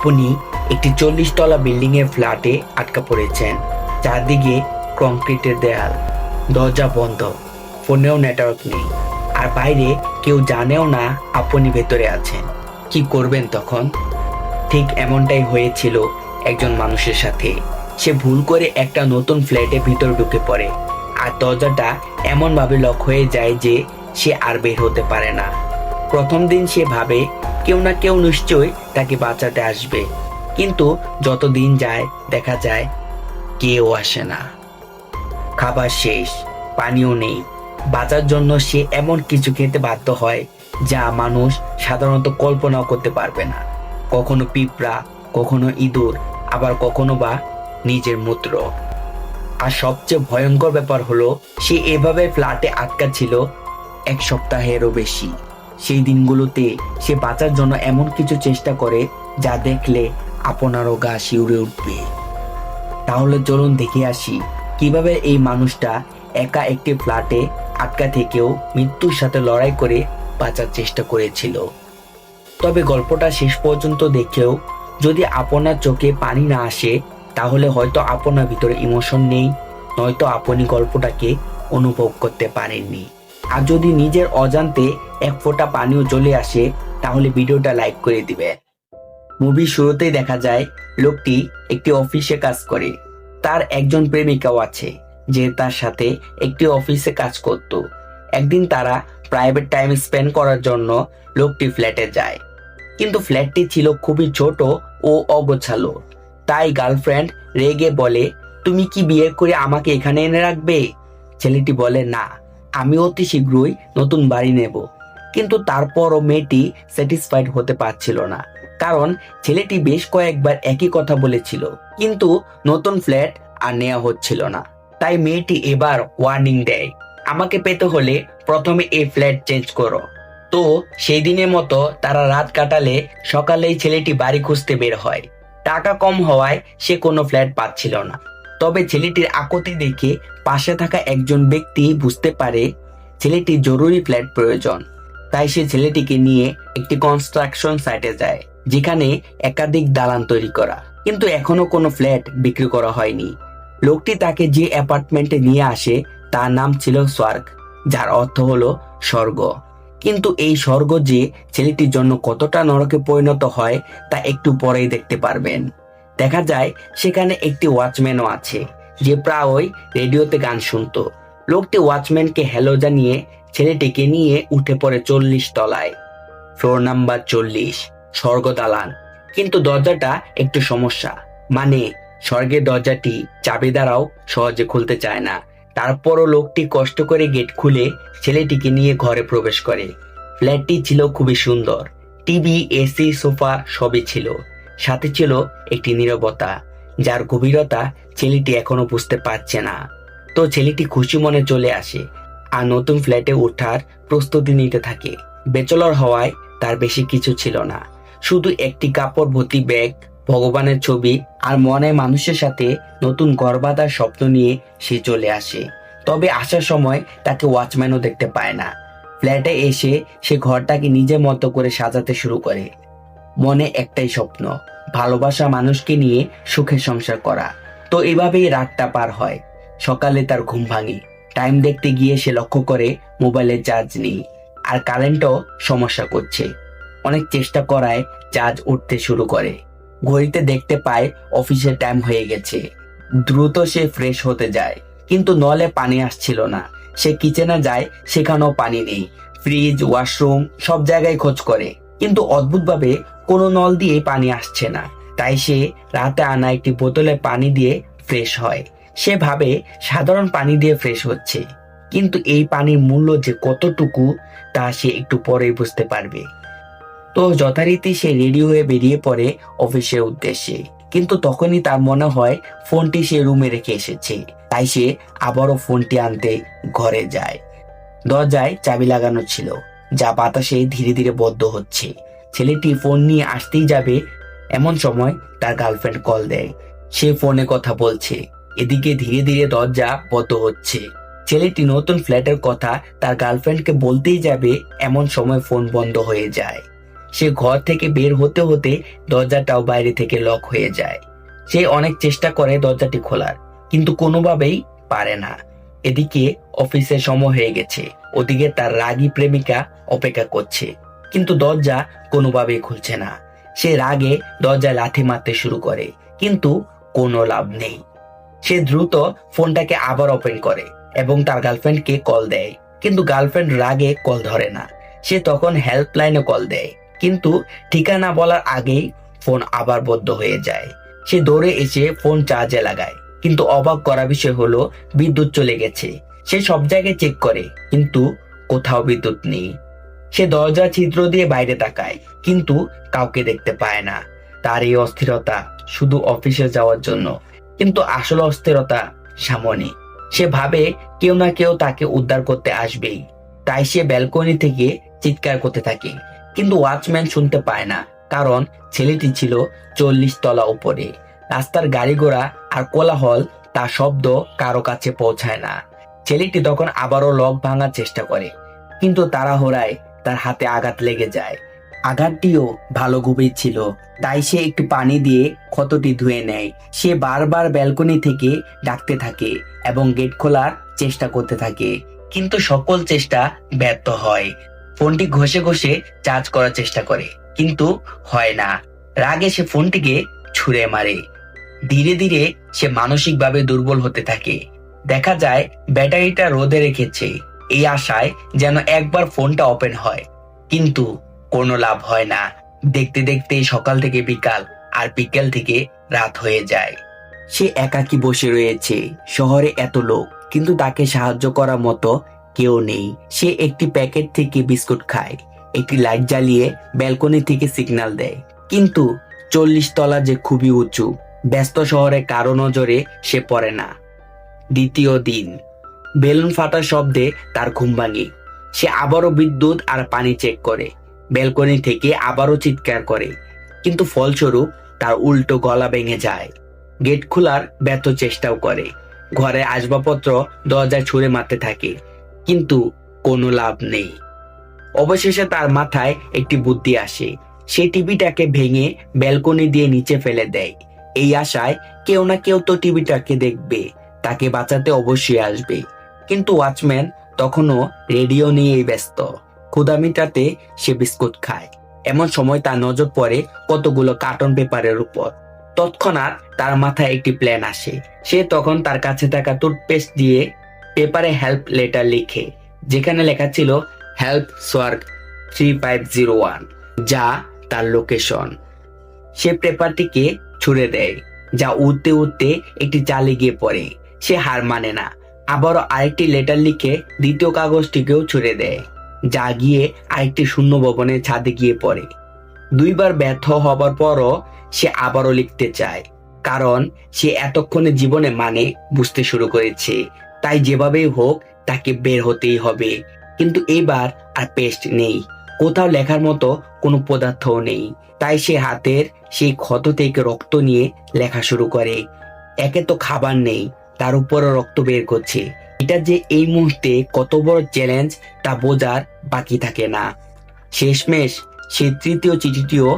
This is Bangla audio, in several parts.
আপনি একটি 40 তলা বিল্ডিং এর ফ্ল্যাটে আটকা পড়েছেন। চারদিকে কংক্রিটের দেয়াল, দরজা বন্ধ, ফোনেও নেটওয়ার্ক নেই, আর বাইরে কেউ জানেও না আপনি ভেতরে আছেন। কি করবেন তখন? ঠিক এমনটাই হয়েছিল একজন মানুষের সাথে। সে ভুল করে একটা নতুন ফ্ল্যাটের ভিতর ঢুকে পড়ে, আর দরজাটা এমনভাবে লক হয়ে যায় যে সে আর বের হতে পারে না। প্রথম দিন সে ভাবে কেউ না কেউ নিশ্চয়ই তাকে বাঁচাতে আসবে, কিন্তু যত দিন যায় দেখা যায় কেউ আসে না। খাবার শেষ, পানিও নেই। বাঁচার জন্য সে এমন কিছু খেতে বাধ্য হয় যা মানুষ সাধারণত কল্পনাও করতে পারবে না। কখনো পিঁপড়া, কখনো ইঁদুর, আবার কখনো বা নিজের মূত্র। আর সবচেয়ে ভয়ঙ্কর ব্যাপার হলো সে এভাবে ফ্ল্যাটে আটকা ছিল 1 সপ্তাহেরও বেশি। সেই দিনগুলোতে সে বাঁচার জন্য এমন কিছু চেষ্টা করে যা দেখলে আপনারও গা শিউরে উঠবে। তাহলে চলুন দেখে আসি কিভাবে এই মানুষটা একা একটি ফ্ল্যাটে আটকা থেকেও মৃত্যুর সাথে লড়াই করে বাঁচার চেষ্টা করেছিল। তবে গল্পটা শেষ পর্যন্ত দেখেও যদি আপনার চোখে পানি না আসে, তাহলে হয়তো আপনার ভিতরে ইমোশন নেই, নয়তো আপনি গল্পটাকে অনুভব করতে পারেননি। আর যদি নিজের অজান্তে এক ফোঁটা পানিও চলে আসে, তাহলে ভিডিওটা লাইক করে দিবে। মুভির শুরুতেই দেখা যায় লোকটি একটি অফিসে কাজ করে। তার একজন প্রেমিকাও আছে যে তার সাথে একটি অফিসে কাজ করত। একদিন তারা প্রাইভেট টাইম স্পেন্ড করার জন্য লোকটি ফ্ল্যাটে যায়, কিন্তু ফ্ল্যাটটি ছিল খুবই ছোট ও অগোছালো। তাই গার্লফ্রেন্ড রেগে বলে, তুমি কি বিয়ে করে আমাকে এখানে এনে রাখবে? ছেলেটি বলে, না, আমি অতি শীঘ্রই নতুন বাড়ি নেব। কিন্তু তারপরও মেয়েটি স্যাটিসফাইড হতে পারছিল না, কারণ ছেলেটি বেশ কয়েকবার একই কথা বলেছিল, কিন্তু নতুন ফ্ল্যাট আর নেওয়া হচ্ছিল না। তাই মেয়েটি এবার ওয়ার্নিং দেয়, আমাকে পেতে হলে প্রথমে এই ফ্ল্যাট চেঞ্জ করো। তো সেই দিনের মতো তারা রাত কাটালে সকালেই ছেলেটি বাড়ি খুঁজতে বের হয়। টাকা কম হওয়ায় সে কোনো ফ্ল্যাট পাচ্ছিল না। তবে ছেলেটির আকুতি দেখে পাশে থাকা একজন ব্যক্তি বুঝতে পারে ছেলেটির জরুরি ফ্ল্যাট প্রয়োজন। তাই সে ছেলেটিকে নিয়ে একটি কনস্ট্রাকশন সাইটে যায়, যেখানে একাধিক দালান তৈরি করা, কিন্তু এখনো কোনো ফ্ল্যাট বিক্রি করা হয়নি। লোকটি তাকে যে অ্যাপার্টমেন্টে নিয়ে আসে তার নাম ছিল স্বর্গ, যার অর্থ হলো স্বর্গ। কিন্তু এই স্বর্গ যে ছেলেটির জন্য কতটা নরকে পরিণত হয় তা একটু পরেই দেখতে পারবেন। দেখা যায় সেখানে একটি ওয়াচম্যানও আছে যে প্রায়ই রেডিওতে গান শুনতো। লোকটি ওয়াচম্যানকে হ্যালো জানিয়ে ছেলেটিকে নিয়ে উঠে পড়ে 40 তলায়, ফ্লোর নাম্বার 40, স্বর্গ দালান। কিন্তু দরজাটা একটু সমস্যা, মানে স্বর্গের দরজাটি চাবি দ্বারাও সহজে খুলতে চায় না। তারপরও লোকটি কষ্ট করে গেট খুলে ছেলেটিকে নিয়ে ঘরে প্রবেশ করে। ফ্ল্যাটটি ছিল খুবই সুন্দর, টিভি, এসি, সোফা সবই ছিল। সাথে ছিল একটি নীরবতা, যার গভীরতা ছেলেটি এখনো বুঝতে পারছে না। তো ছেলেটি খুশি মনে চলে আসে আর নতুন ফ্ল্যাটে ওঠার প্রস্তুতি নিতে থাকে। ব্যাচেলর হওয়ায় তার বেশি কিছু ছিল না, শুধু একটি কাপড় ভর্তি ব্যাগ, ভগবানের ছবি আর মনে মানুষের সাথে নতুন ঘর বাঁধার স্বপ্ন নিয়ে সে চলে আসে। তবে আসার সময় তাকে ওয়াচম্যানও দেখতে পায় না। ফ্ল্যাটে এসে সে ঘরটাকে নিজের মতো করে সাজাতে শুরু করে। মনে একটাই স্বপ্ন, ভালোবাসা মানুষকে নিয়ে সুখে সংসার করা। তো এভাবেই রাতটা পার হয়। সকালে তার ঘুম ভাঙে। টাইম দেখতে গিয়ে সে লক্ষ্য করে মোবাইলের চার্জ নেই, আর কারেন্টও সমস্যা করছে। অনেক চেষ্টা করায় চার্জ উঠতে শুরু করে। ঘড়িতে দেখতে পায় অফিসের টাইম হয়ে গেছে। দ্রুত সে ফ্রেশ হতে যায়, কিন্তু নলে পানি আসছিল না। সে কিচেনে যায়, সেখানেও পানি নেই। ফ্রিজ, ওয়াশরুম সব জায়গায় খোঁজ করে, কিন্তু অদ্ভুতভাবে কোনো নল দিয়ে পানি আসছে না। তাই সে রাতে আনা একটি বোতলে পানি দিয়ে ফ্রেশ হয়। সে ভাবে সাধারণ পানি দিয়ে ফ্রেশ হচ্ছে, কিন্তু এই পানির মূল্য যে কতটুকু তা সে একটু পরেই বুঝতে পারবে। তো যথারীতি সে রেডি হয়ে বেরিয়ে পড়ে অফিসের উদ্দেশ্যে, কিন্তু তখনই তার মনে হয় ফোনটি সে রুমে রেখে এসেছে। তাই সে আবারও ফোনটি আনতে ঘরে যায়। দরজায় চাবি লাগানো ছিল, যা বাতাসে ধীরে ধীরে বন্ধ হচ্ছে। ছেলেটি ফোন নিয়ে আসতেই যাবে, এমন সময় তার গার্লফ্রেন্ড কল দেয়। সে ফোনে কথা বলছে, এদিকে ধীরে ধীরে দরজা বন্ধ হচ্ছে। ছেলেটি নতুন ফ্ল্যাটের কথা তার গার্লফ্রেন্ডকে বলতেই যাবে, এমন সময় ফোন বন্ধ হয়ে যায়। সে ঘর থেকে বের হতে হতে দরজাটাও বাইরে থেকে লক হয়ে যায়। সে অনেক চেষ্টা করে দরজাটি খোলার, কিন্তু কোনোভাবেই পারে না। এদিকে অফিসের সময় হয়ে গেছে, ওদিকে তার রাগী প্রেমিকা অপেক্ষা করছে, কিন্তু দরজা কোনোভাবেই খুলছে না। সে রাগে দরজায় লাথি মারতে শুরু করে, কিন্তু কোনো লাভ নেই। সে দ্রুত ফোনটাকে আবার ওপেন করে এবং তার গার্লফ্রেন্ডকে কল দেয়, কিন্তু গার্লফ্রেন্ড রাগে কল ধরে না। সে তখন হেল্পলাইনে কল দেয়, কিন্তু ঠিকানা বলার আগেই ফোন আবার বন্ধ হয়ে যায়। সে দৌড়ে এসে ফোন চার্জে লাগায়, কিন্তু অবাক করা বিষয় হলো বিদ্যুৎ চলে গেছে। সে সব জায়গায় চেক করে, কিন্তু কোথাও বিদ্যুৎ নেই। সে দরজা ছিদ্র দিয়ে বাইরে তাকায়, কিন্তু কাউকে দেখতে পায় না। তার এই অস্থিরতা শুধু অফিসে যাওয়ার জন্য, কিন্তু আসল অস্থিরতা সামনে। সে ভাবে কেউ না কেউ তাকে উদ্ধার করতে আসবেই, তাই সে ব্যালকনি থেকে চিৎকার করতে থাকে, কিন্তু ওয়াচম্যান শুনতে পায় না, কারণ ছেলেটি ছিল 40 তলা উপরে। রাস্তার গাড়ি ঘোড়া আর কোলাহল, তার শব্দ কারো কাছে পৌঁছায় না। ছেলেটি তখন আবারও লক ভাঙার চেষ্টা করে, কিন্তু তাড়াহুড়ায় তার হাতে আঘাত লেগে যায়। আঘাতটিও ভালো গভীর ছিল, তাই সে একটু পানি দিয়ে ক্ষতটি ধুয়ে নেয়। সে বারবার ব্যালকনি থেকে ডাকতে থাকে এবং গেট খোলার চেষ্টা করতে থাকে, কিন্তু সকল চেষ্টা ব্যর্থ হয়। ফোনটি ঘষে ঘষে চার্জ করার চেষ্টা করে, কিন্তু হয় না। রাগে সে ফোনটিকে ছুঁড়ে মারে। ধীরে ধীরে সে মানসিকভাবে দুর্বল হতে থাকে। দেখা যায় ব্যাটারিটা রোদে রেখেছে, এই আশায় যেন একবার ফোনটা ওপেন হয়, কিন্তু কোনো লাভ হয় না। দেখতে দেখতে সকাল থেকে বিকাল, আর বিকেল থেকে রাত হয়ে যায়। সে একাকী বসে রয়েছে। শহরে এত লোক, কিন্তু তাকে সাহায্য করার মতো কেউ নেই। সে একটি প্যাকেট থেকে বিস্কুট খায়, একটি লাইট জ্বালিয়ে ব্যালকনি থেকে সিগন্যাল দেয়, কিন্তু 40 তলা যে খুবই উঁচু, ব্যস্ত শহরে কারো নজরে সে পড়ে না। দ্বিতীয় দিন, বেলুন ফাটার শব্দে তার ঘুম ভাঙে। সে আবারও বিদ্যুৎ আর পানি চেক করে, ব্যালকনি থেকে আবারও চিৎকার করে, কিন্তু ফলস্বরূপ তার উল্টো গলা ভেঙে যায়। গেট খোলার ব্যর্থ চেষ্টাও করে, ঘরে আসবাবপত্র দরজায় ছুঁড়ে মারতে থাকে, কিন্তু কোনো লাভ নেই। অবশেষে তার মাথায় একটি বুদ্ধি আসে। সে টিভিটাকে ভেঙে ব্যালকনি দিয়ে নিচে ফেলে দেয়, এই আশায় কেউ না কেউ তো টিভিটাকে দেখবে, তাকে বাঁচাতে অবশ্যই আসবে। কিন্তু ওয়াচম্যান তখনও রেডিও নিয়েই ব্যস্ত। ক্ষুধা মিটাতে সে বিস্কুট খায়, এমন সময় তার নজর পড়ে কতগুলো কার্টন পেপারের উপর। তৎক্ষণাৎ তার মাথায় একটি প্ল্যান আসে। সে তখন তার কাছে থাকা টুথপেস্ট দিয়ে পেপারে হেল্প লেটার লিখে, যেখানে লেখা ছিল হেল্প সোয়ার্ক 3501, যা তার লোকেশন। সে পেপারটিকে ছুঁড়ে দেয়, যা উড়তে উড়তে একটি চালে গিয়ে পড়ে। সে হার মানে না, আবারও আরেকটি লেটার লিখে দ্বিতীয় কাগজটিকেও ছুঁড়ে দেয়, যা গিয়ে আরেকটি শূন্য ভবনের ছাদে গিয়ে পড়ে। দুইবার ব্যর্থ হবার পরও সে আবারও লিখতে চায়, কারণ সে এতক্ষণে জীবনে মানে বুঝতে শুরু করেছে। তাই যেভাবেই হোক তাকে বের হতেই হবে। কিন্তু এইবার আর পেস্ট নেই, কোথাও লেখার মতো কোনো পদার্থও নেই। তাই সে হাতের সেই ক্ষত থেকে রক্ত নিয়ে লেখা শুরু করে। একে তো খাবার নেই, তার উপরও রক্ত বের করছে। এটা যে এই মুহূর্তে কত বড় চ্যালেঞ্জ তা বোঝার বাকি থাকে না। শেষমেশ সে তৃতীয় চিঠিটিও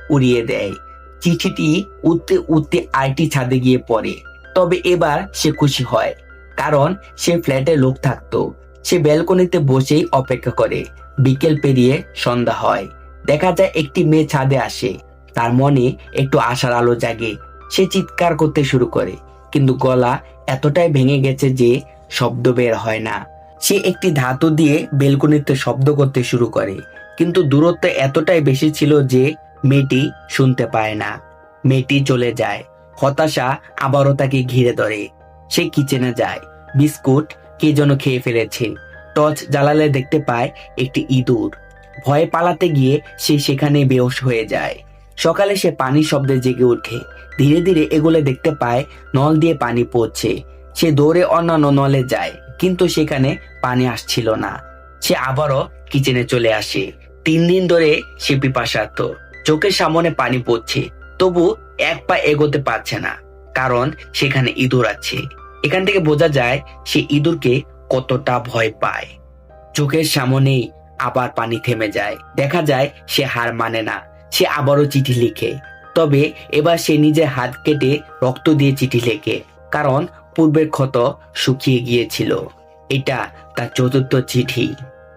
উড়িয়ে দেয়। চিঠিটি উঠতে উঠতে আরেকটি ছাদে গিয়ে পড়ে। তবে এবার সে খুশি হয়, কারণ সে ফ্ল্যাটে লোক থাকতো। সে ব্যালকনিতে বসেই অপেক্ষা করে। বিকেল পেরিয়ে সন্ধ্যা হয়। দেখা যায় একটি মেয়ে ছাদে আসে। তার মনে একটু আশার আলো জাগে। সে চিৎকার করতে শুরু করে, কিন্তু গলা এতটাই ভেঙে গেছে যে শব্দ বের হয় না। সে একটি ধাতু দিয়ে বেলকনিতে শব্দ করতে শুরু করে, কিন্তু দূরত্ব এতটাই বেশি ছিল যে মেয়েটি শুনতে পায় না। মেয়েটি চলে যায়। হতাশা আবারও তাকে ঘিরে ধরে। সে কিচেনে যায়। বিস্কুট কে যেন খেয়ে ফেলেছে। টর্চ জ্বালালে দেখতে পায় একটি ইঁদুর। ভয়ে পালাতে গিয়ে সে সেখানে বেহুশ হয়ে যায়। সকালে সে পানির শব্দে জেগে ওঠে। ধীরে ধীরে এগুলো দেখতে পায় নল দিয়ে পানি পড়ছে। সে দৌড়ে অন্যান্য নলে যায়, কিন্তু সেখানে পানি আসছিল না। সে আবারও কিচেনে চলে আসে। 3 দিন ধরে সে পিপাসার্ত। চোখের সামনে পানি পড়ছে, তবু এক পা এগোতে পারছে না, কারণ সেখানে ইঁদুর আছে। এখান থেকে বোঝা যায় সে ইঁদুরকে কতটা ভয় পায়। চোখের সামনেই আবার পানি থেমে যায়। দেখা যায় সে হার মানে না, সে আবারও চিঠি লিখে। তবে এবার সে নিজের হাত কেটে রক্ত দিয়ে চিঠি লেখে, কারণ পূর্বের ক্ষত শুকিয়ে গিয়েছিল। এটা তার চতুর্থ চিঠি।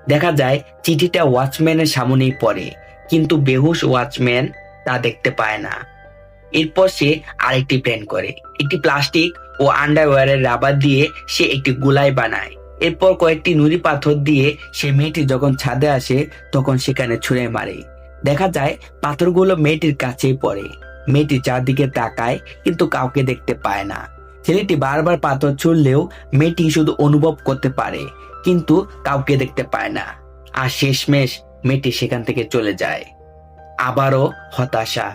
দেখা যায় চিঠিটা ওয়াচম্যানের সামনেই পড়ে, কিন্তু বেহুশ ওয়াচম্যান তা দেখতে পায় না। এরপর সে আরেকটি প্ল্যান করে। একটি প্লাস্টিক ও আন্ডারওয়্যারের রাবার দিয়ে সে একটি গোলাই বানায়। এরপর কয়েকটি নুড়ি পাথর দিয়ে সে মেয়েটি যখন ছাদে আসে তখন সেখানে ছুঁড়ে মারে। দেখা যায় পাথরগুলো মেয়েটির কাছেই পড়ে। মেয়েটি চারদিকে তাকায় কিন্তু কাউকে দেখতে পায় না। ছেলেটি বারবার পাথর ছুড়লেও মেয়েটি শুধু অনুভব করতে পারে, কিন্তু কাউকে দেখতে পায় না। আর শেষমেশ মেয়েটি সেখান থেকে চলে যায়। আবারও হতাশা।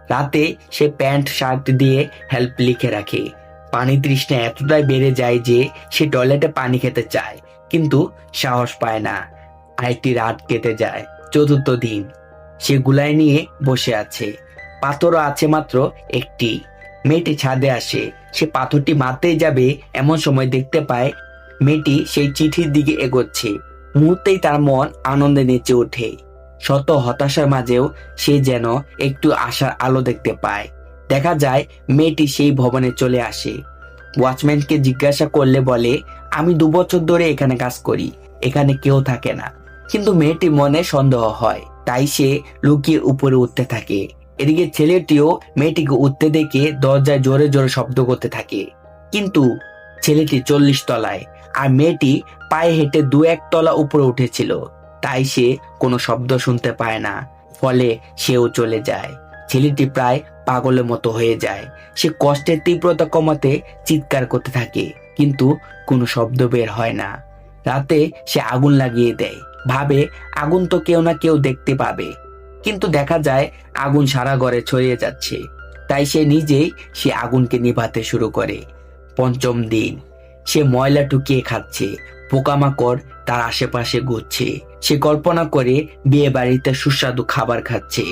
রাতে সে প্যান্ট শার্ট দিয়ে হেল্প লিখে রাখে। পানি তৃষ্ণা এতটাই বেড়ে যায় যে সে টয়লেটে পানি খেতে চায়, কিন্তু সাহস পায় না। আরেকটি রাত কেটে যায়। চতুর্থ দিন। সে গুলাই নিয়ে বসে আছে। পাথরও আছে মাত্র একটি। মেয়েটি ছাদে আসে। সে পাথরটি মারতেই যাবে, এমন সময় দেখতে পায় মেয়েটি সেই চিঠির দিকে এগোচ্ছে। মুহূর্তেই তার মন আনন্দে নেচে ওঠে। শত হতাশার মাঝেও সে যেন একটু আশার আলো দেখতে পায়। দেখা যায় মেয়েটি সেই ভবনে চলে আসে। ওয়াচম্যানকে জিজ্ঞাসা করলে বলে, আমি 2 বছর ধরে এখানে কাজ করি, এখানে কেউ থাকে না। কিন্তু মেয়েটির মনে সন্দেহ হয়, তাই সে লুকিয়ে উপরে উঠতে থাকে। এদিকে ছেলেটিও মেয়েটিকে উঠতে দেখে দরজায় জোরে জোরে শব্দ করতে থাকে। কিন্তু ছেলেটি 40 তলায়, আর মেয়েটি পায়ে হেঁটে 2-1 তলা উপরে উঠেছিল, তাই সে কোনো শব্দ শুনতে পায় না। ফলে সেও চলে যায়। ছেলেটি প্রায় পাগলের মতো হয়ে যায়। সে কষ্টের তীব্রতা কমাতে চিৎকার করতে থাকে, কিন্তু কোনো শব্দ বের হয় না। রাতে সে আগুন লাগিয়ে দেয়, ভাবে আগুন তো কেউ না কেউ দেখতে পাবে। কিন্তু দেখা যায় আগুন সারা ঘরে ছড়িয়ে যাচ্ছে। তাই সে নিজেই সে আগুনকে নিভাতে শুরু করে। পঞ্চম দিন। সে ময়লা টুকিয়ে খাচ্ছে। পোকামাকড় তার আশেপাশে ঘুরছে। সে কল্পনা করে বিয়ে বাড়িতে সুস্বাদু খাবার খাচ্ছে।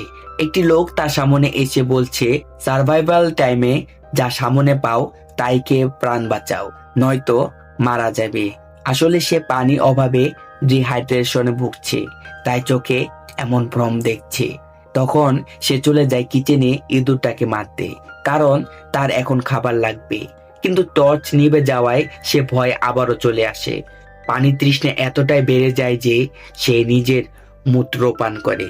একটি লোক তার সামনে এসে বলছে, সার্ভাইভাল টাইমে যা সামনে পাও তাই খেয়ে প্রাণ বাঁচাও, নয়তো মারা যাবে। আসলে সে পানির অভাবে ডিহাইড্রেশনে ভুগছে, তাই চোখে এমন ভ্রম দেখছে। তখন সে চলে যায় কিচেনে ইঁদুরটাকে মারতে, কারণ তার এখন খাবার লাগবে। কিন্তু টর্চ নিভে যাওয়ায় সে ভয় আবারও চলে আসে। পানি তৃষ্ণা এতটাই বেড়ে যায় যে সে নিজের মূত্র পান করে,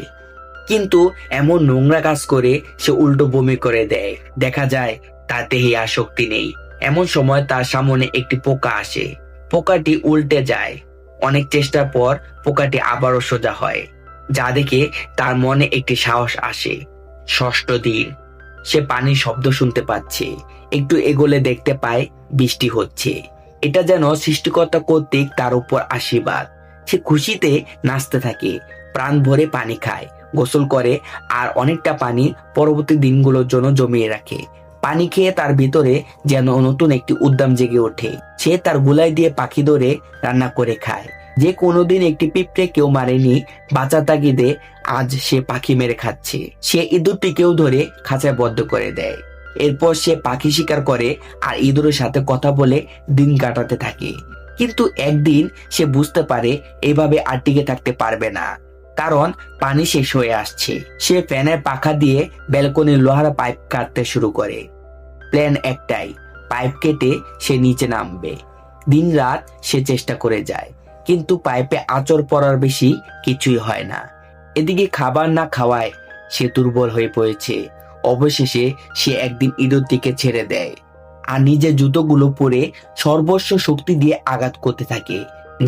কিন্তু এমন নোংরা কাজ করে সে উল্টো বমি করে দেয়। দেখা যায় তার দেহে আর শক্তি নেই। এমন সময় তার সামনে একটি পোকা আসে। পোকাটি উল্টে যায়। অনেক চেষ্টার পর পোকাটি আবারও সোজা হয়, যা দেখে তার মনে একটি সাহস আসে। ষষ্ঠ দিন। সে পানির শব্দ শুনতে পাচ্ছে। একটু এগোলে দেখতে পায় বৃষ্টি হচ্ছে। এটা যেন সৃষ্টিকর্তা কর্তৃক তার উপর আশীর্বাদ। সে খুশিতে নাচতে থাকে, প্রাণ ভরে পানি খায়, গোসল করে, আর অনেকটা পানি পরবর্তী দিনগুলোর জন্য জমিয়ে রাখে। পানি খেয়ে তার ভিতরে যেন নতুন একটি উদ্যম জেগে ওঠে। সে তার গুলাই দিয়ে পাখি ধরে রান্না করে খায়। যে কোনোদিন একটি পিঁপড়ে কেউ মারেনি, বাঁচা তাগিদে আজ সে পাখি মেরে খাচ্ছে। সে ইঁদুরটিকেও ধরে খাঁচায় বদ্ধ করে দেয়। এরপর সে পাখি শিকার করে আর ইঁদুরের সাথে কথা বলে দিন কাটাতে থাকে। কিন্তু একদিন সে বুঝতে পারে এভাবে আর টিকে থাকতে পারবে না, কারণ পানি শেষ হয়ে আসছে। সে ফ্যানের পাখা দিয়ে ব্যালকনির লোহার পাইপ কাটতে শুরু করে। প্ল্যান একটাই, পাইপ কেটে সে নিচে নামবে। দিন রাত সে চেষ্টা করে যায়, কিন্তু পাইপে আঁচড় পড়ার বেশি কিছুই হয় না। এদিকে খাবার না খাওয়ায় সে দুর্বল হয়ে পড়েছে। অবশেষে সে একদিন ইঁদুরটিকে ছেড়ে দেয় আর নিজের জুতোগুলো পরে সর্বস্ব শক্তি দিয়ে আঘাত করতে থাকে।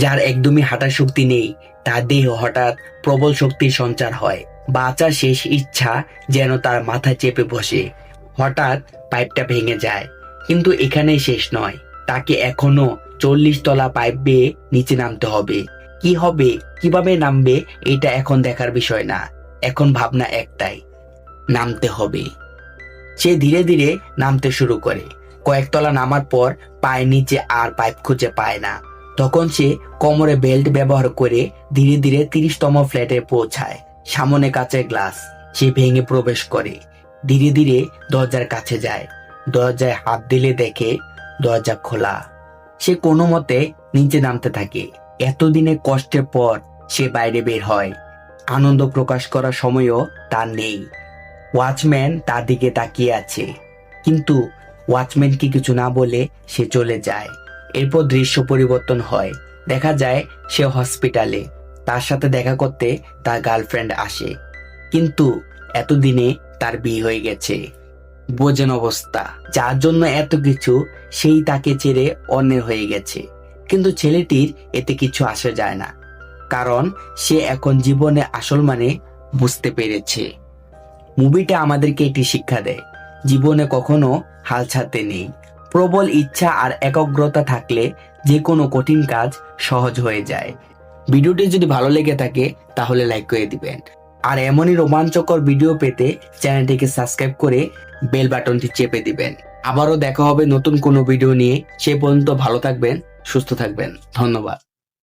যার একদমই হাঁটার শক্তি নেই, তার দেহ হঠাৎ প্রবল শক্তির সঞ্চার হয়। বাঁচার শেষ ইচ্ছা যেন তার মাথায় চেপে বসে। হঠাৎ পাইপটা ভেঙে যায়। কিন্তু এখানেই শেষ নয়, তাকে এখনো 40 তলা পাইপ বেয়ে নিচে নামতে হবে। কি হবে, কিভাবে নামবে, এটা এখন দেখার বিষয় না। এখন ভাবনা একটাই, নামতে হবে। সে ধীরে ধীরে নামতে শুরু করে। কয়েকতলা নামার পর পায়ের নিচে আর পাইপ খুঁজে পায় না। তখন সে কোমরে বেল্ট ব্যবহার করে ধীরে ধীরে 30তম ফ্ল্যাটে পৌঁছায়। সামনে কাচের গ্লাস। সে ভেঙে প্রবেশ করে, ধীরে ধীরে দরজার কাছে যায়। দরজায় হাত দিলে দেখে দরজা খোলা। সে কোনো মতে নিচে নামতে থাকে। এতদিনের কষ্টের পর সে বাইরে বের হয়। আনন্দ প্রকাশ করার সময়ও তার নেই। ওয়াচম্যান তার দিকে তাকিয়ে আছে, কিন্তু ওয়াচম্যানকে কিছু না বলে সে চলে যায়। এরপর দৃশ্য পরিবর্তন হয়। দেখা যায় সে হসপিটালে। তার সাথে দেখা করতে তার গার্লফ্রেন্ড আসে, কিন্তু এতদিনে তার বিয়ে হয়ে গেছে। বোঝেন অবস্থা, যার জন্য এত কিছু, সেই তাকে ছেড়ে অন্যের হয়ে গেছে। কিন্তু ছেলেটির এতে কিছু আসে যায় না, কারণ সে এখন জীবনে আসল মানে বুঝতে পেরেছে। মুভিটা আমাদেরকে একটি শিক্ষা দেয়, জীবনে কখনো হাল ছাড়তে নেই। প্রবল ইচ্ছা আর একাগ্রতা থাকলে যে কোনো কঠিন কাজ সহজ হয়ে যায়। ভিডিওটি যদি ভালো লেগে থাকে তাহলে লাইক করে দিবেন, আর এমনই রোমাঞ্চকর ভিডিও পেতে চ্যানেলটিকে সাবস্ক্রাইব করে বেল বাটনটি চেপে দিবেন। আবারও দেখা হবে নতুন কোনো ভিডিও নিয়ে। সে পর্যন্ত ভালো থাকবেন, সুস্থ থাকবেন। ধন্যবাদ।